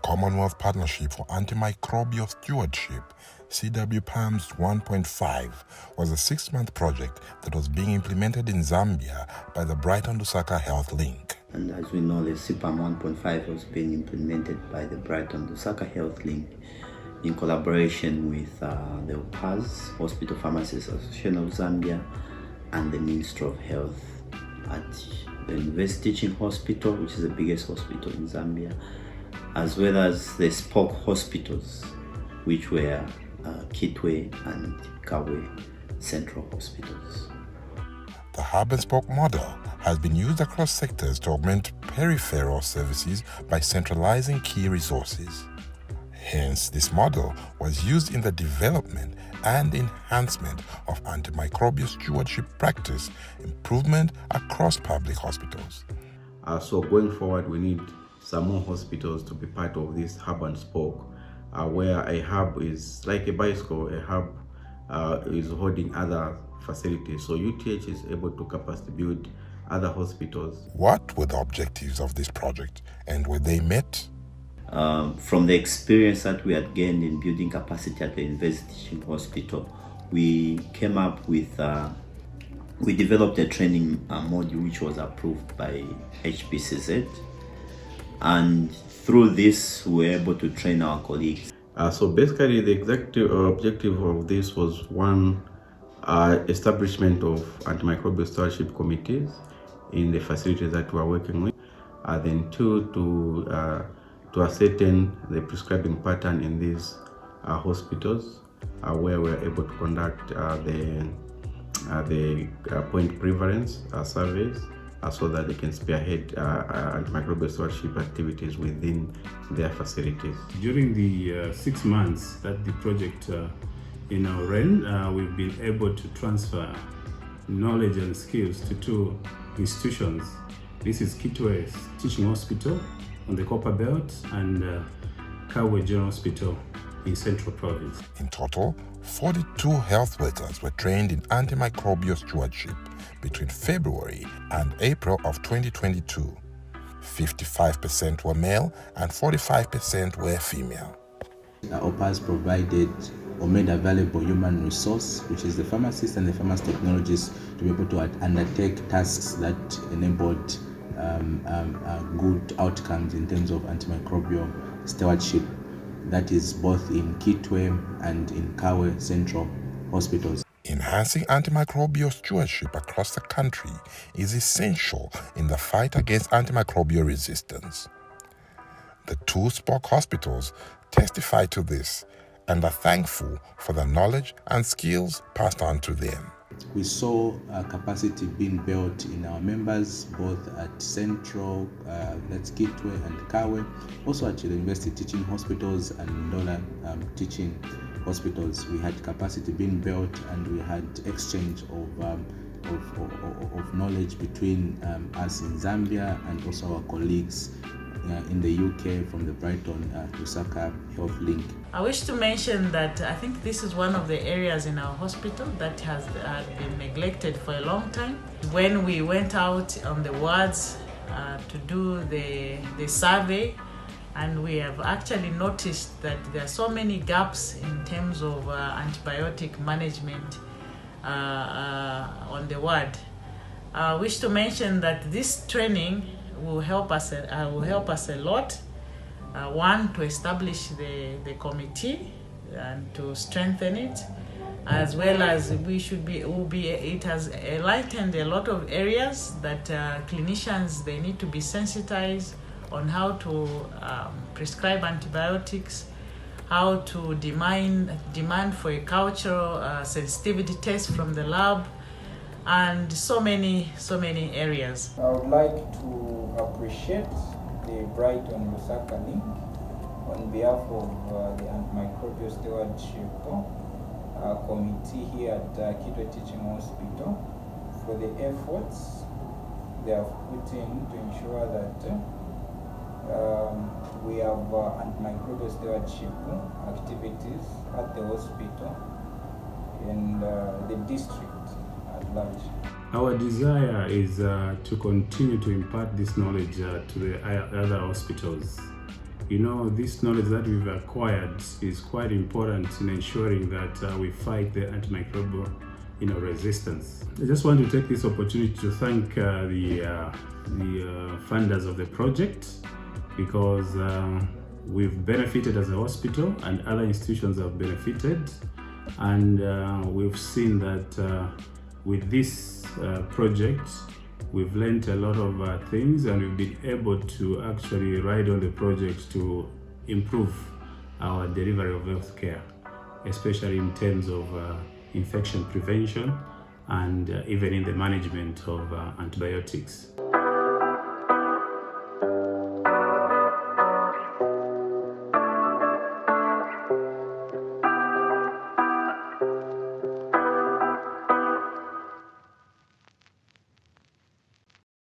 Commonwealth Partnership for Antimicrobial Stewardship, CWPAMS 1.5, was a 6-month project that was being implemented in Zambia by the Brighton Lusaka Health Link. And as we know, the CPAM 1.5 was being implemented by the Brighton Lusaka Health Link in collaboration with the OPAS, Hospital Pharmacists Association of Zambia, and the Ministry of Health at the University Teaching Hospital, which is the biggest hospital in Zambia, as well as the spoke hospitals, which were Kitwe and Kawe Central Hospitals. The hub and spoke model has been used across sectors to augment peripheral services by centralizing key resources. Hence, this model was used in the development and enhancement of antimicrobial stewardship practice improvement across public hospitals. So going forward, we need some more hospitals to be part of this hub and spoke, where a hub is like a bicycle, a hub is holding other facilities. So UTH is able to capacity build other hospitals. What were the objectives of this project, and were they met? From the experience that we had gained in building capacity at the University Teaching Hospital, we came up with, we developed a training module which was approved by HPCZ. And through this, we were able to train our colleagues. So basically, the exact objective of this was one, establishment of antimicrobial stewardship committees in the facilities that we are working with. Then two, to ascertain the prescribing pattern in these hospitals, where we are able to conduct the point prevalence surveys, so that they can spearhead antimicrobial stewardship activities within their facilities. During the 6 months that the project in our ran, we've been able to transfer knowledge and skills to 2 institutions. This is Kitwe Teaching Hospital on the Copper Belt and Kawe General Hospital in Central Province. In total, 42 health workers were trained in antimicrobial stewardship between February and April of 2022. 55% were male and 45% were female. OPAS provided or made available human resource, which is the pharmacists and the pharmacy technologists, to be able to undertake tasks that enabled good outcomes in terms of antimicrobial stewardship. That is both in Kitwe and in Kawe Central Hospitals. Enhancing antimicrobial stewardship across the country is essential in the fight against antimicrobial resistance. The 2 spoke hospitals testify to this and are thankful for the knowledge and skills passed on to them. We saw capacity being built in our members, both at Central, that's Kitwe and Kawe, also at the University Teaching Hospitals and Ndola Teaching Hospitals. We had capacity being built, and we had exchange of knowledge between us in Zambia and also our colleagues in the UK from the Brighton Lusaka Health Link. I wish to mention that I think this is one of the areas in our hospital that has been neglected for a long time. When we went out on the wards to do the survey, and we have actually noticed that there are so many gaps in terms of antibiotic management on the ward. I wish to mention that this training will help us a lot. One, to establish the committee and to strengthen it, as well as it has enlightened a lot of areas that clinicians, they need to be sensitized on how to prescribe antibiotics, how to demand for a cultural sensitivity test from the lab, and so many areas. I would like to appreciate the Brighton Lusaka Link on behalf of the Antimicrobial Stewardship Committee here at Kitwe Teaching Hospital for the efforts they have put in to ensure that we have antimicrobial stewardship activities at the hospital and the district at large. Our desire is to continue to impart this knowledge to the other hospitals This knowledge that we've acquired is quite important in ensuring that we fight the antimicrobial resistance. I just want to take this opportunity to thank the funders of the project, because we've benefited as a hospital and other institutions have benefited, and we've seen that with this project we've learned a lot of things, and we've been able to actually ride on the project to improve our delivery of healthcare, especially in terms of infection prevention and even in the management of antibiotics.